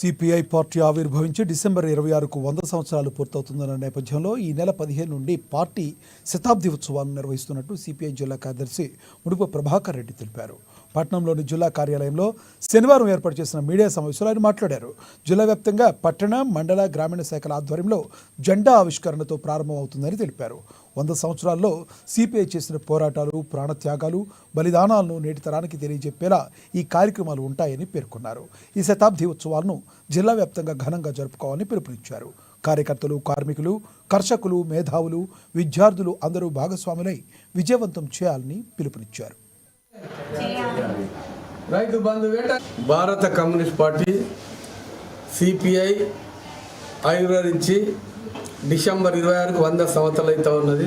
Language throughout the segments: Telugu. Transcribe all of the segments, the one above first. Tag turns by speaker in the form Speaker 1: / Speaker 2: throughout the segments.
Speaker 1: సిపిఐ పార్టీ ఆవిర్భవించి డిసెంబర్ 26కు 100 సంవత్సరాలు పూర్తవుతుందన్న నేపథ్యంలో ఈ నెల 15 నుండి పార్టీ శతాబ్ది ఉత్సవాలను నిర్వహిస్తున్నట్టు సిపిఐ జిల్లా కార్యదర్శి ముడుపు ప్రభాకర్ రెడ్డి తెలిపారు. పట్టణంలోని జిల్లా కార్యాలయంలో శనివారం ఏర్పాటు చేసిన మీడియా సమావేశంలో ఆయన మాట్లాడారు. జిల్లా వ్యాప్తంగా పట్టణ, మండల, గ్రామీణ శాఖల ఆధ్వర్యంలో జెండా ఆవిష్కరణతో ప్రారంభమవుతుందని తెలిపారు. 100 సంవత్సరాల్లో సిపిఐ చేసిన పోరాటాలు, ప్రాణత్యాగాలు, బలిదానాలను నేటి తరానికి తెలియజెప్పేలా ఈ కార్యక్రమాలు ఉంటాయని పేర్కొన్నారు. ఈ శతాబ్ది ఉత్సవాలను జిల్లా వ్యాప్తంగా ఘనంగా జరుపుకోవాలని పిలుపునిచ్చారు. కార్యకర్తలు, కార్మికులు, కర్షకులు, మేధావులు, విద్యార్థులు అందరూ భాగస్వాములై విజయవంతం చేయాలని పిలుపునిచ్చారు.
Speaker 2: భారత కమ్యూనిస్ట్ పార్టీ సిపిఐ ఆవిర్భవించి డిసెంబర్ 26కు 100 సంవత్సరాలు అయితే ఉన్నది.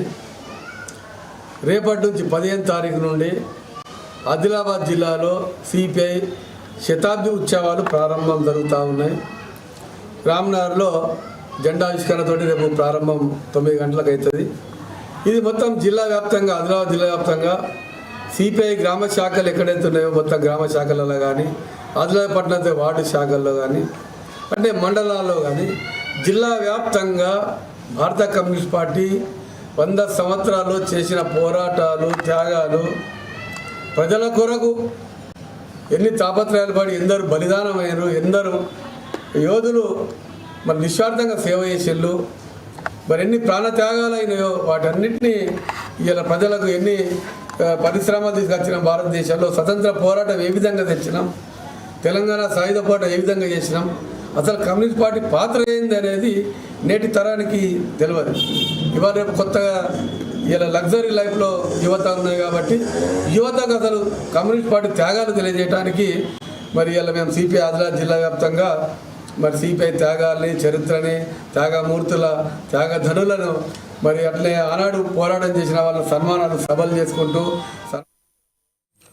Speaker 2: రేపటి నుంచి 15 తారీఖు నుండి ఆదిలాబాద్ జిల్లాలో సిపిఐ శతాబ్ది ఉత్సవాలు ప్రారంభం జరుగుతూ ఉన్నాయి. రామ్నగర్లో జెండా ఆవిష్కరణతో రేపు ప్రారంభం 9 గంటలకు అవుతుంది. ఇది మొత్తం జిల్లా వ్యాప్తంగా, ఆదిలాబాద్ జిల్లా వ్యాప్తంగా సిపిఐ గ్రామ శాఖలు ఎక్కడైతే ఉన్నాయో మొత్తం గ్రామ శాఖలలో కానీ, ఆదిలాబాద్ పట్టణ వార్డు శాఖల్లో కానీ, అంటే మండలాల్లో కానీ జిల్లా వ్యాప్తంగా భారత కమ్యూనిస్ట్ పార్టీ 100 సంవత్సరాల్లో చేసిన పోరాటాలు, త్యాగాలు, ప్రజల కొరకు ఎన్ని తాపత్రయాలు పడి ఎందరు బలిదానమైనరు, ఎందరు యోధులు మరి నిస్వార్థంగా సేవ చేసేళ్ళు, మరి ఎన్ని ప్రాణత్యాగాలు అయినాయో వాటన్నిటినీ ఇలా ప్రజలకు ఎన్ని పరిశ్రమలు తీసుకొచ్చినాం, భారతదేశంలో స్వతంత్ర పోరాటం ఏ విధంగా తెచ్చినాం, తెలంగాణ సాయుధ పోరాటం ఏ విధంగా చేసినాం, అసలు కమ్యూనిస్ట్ పార్టీ పాత్ర ఏంది అనేది నేటి తరానికి తెలియదు. ఇవాళ రేపు కొత్తగా ఇలా లగ్జరీ లైఫ్లో యువత ఉన్నాయి కాబట్టి యువతకు అసలు కమ్యూనిస్ట్ పార్టీ త్యాగాలు తెలియజేయడానికి మరి ఇలా మేము సిపిఐ ఆదిలాబాద్ జిల్లా వ్యాప్తంగా మరి సిపిఐ త్యాగాల్ని, చరిత్రని, త్యాగమూర్తుల త్యాగధనులను మరి అట్లే ఆనాడు పోరాటం చేసిన వాళ్ళ సన్మానాలు సభలు చేసుకుంటూ